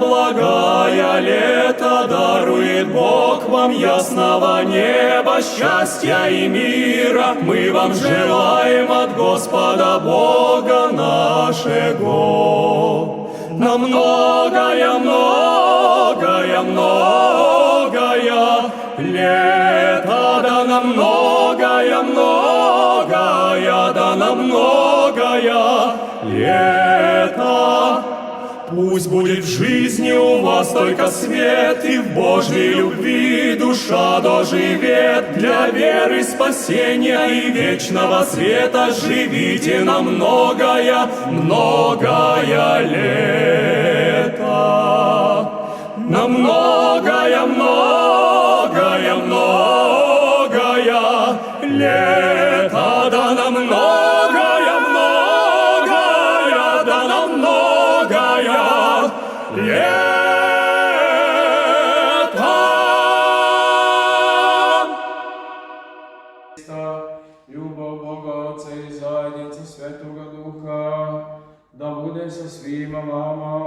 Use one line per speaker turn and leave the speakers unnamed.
Благая лето дарует Бог вам ясного неба, счастья и мира. Мы вам желаем от Господа Бога нашего. На многое, многое, многое лето, да на многое, многое, да на многое лето. Пусть будет в жизни у вас только свет, и в Божьей любви душа доживет. Для веры спасения и вечного света живите на многое, многое лето. На многое, многое, многое лето, да на многое, многое, да на многое лето.
Любов Бога Отця і Задніця Святого Духа, да буде со свіма вама.